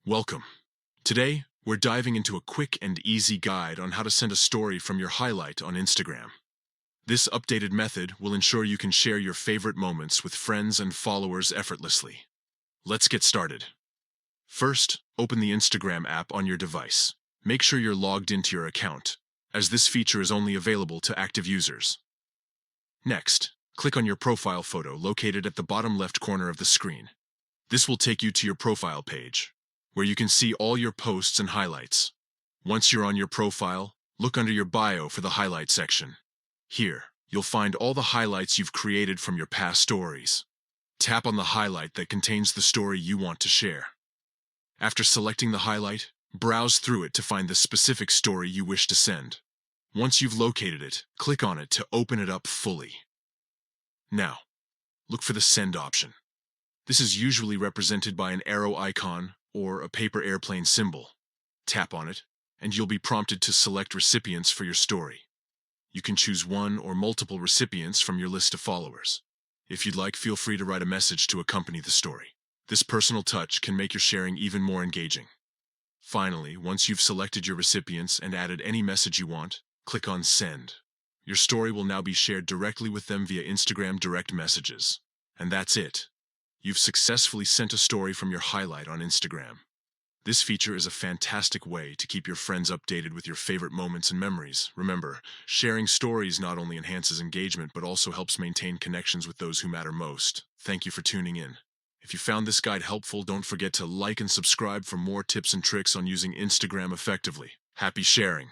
Welcome. Today, we're diving into a quick and easy guide on how to send a story from your highlight on Instagram. This updated method will ensure you can share your favorite moments with friends and followers effortlessly. Let's get started. First, open the Instagram app on your device. Make sure you're logged into your account, as this feature is only available to active users. Next, click on your profile photo located at the bottom left corner of the screen. This will take you to your profile page, where you can see all your posts and highlights. Once you're on your profile, look under your bio for the highlight section. Here, you'll find all the highlights you've created from your past stories. Tap on the highlight that contains the story you want to share. After selecting the highlight, browse through it to find the specific story you wish to send. Once you've located it, click on it to open it up fully. Now, look for the Send option. This is usually represented by an arrow icon or a paper airplane symbol. Tap on it, and you'll be prompted to select recipients for your story. You can choose one or multiple recipients from your list of followers. If you'd like, feel free to write a message to accompany the story. This personal touch can make your sharing even more engaging. Finally, once you've selected your recipients and added any message you want, click on Send. Your story will now be shared directly with them via Instagram direct messages. And that's it. You've successfully sent a story from your highlight on Instagram. This feature is a fantastic way to keep your friends updated with your favorite moments and memories. Remember, sharing stories not only enhances engagement but also helps maintain connections with those who matter most. Thank you for tuning in. If you found this guide helpful, don't forget to like and subscribe for more tips and tricks on using Instagram effectively. Happy sharing!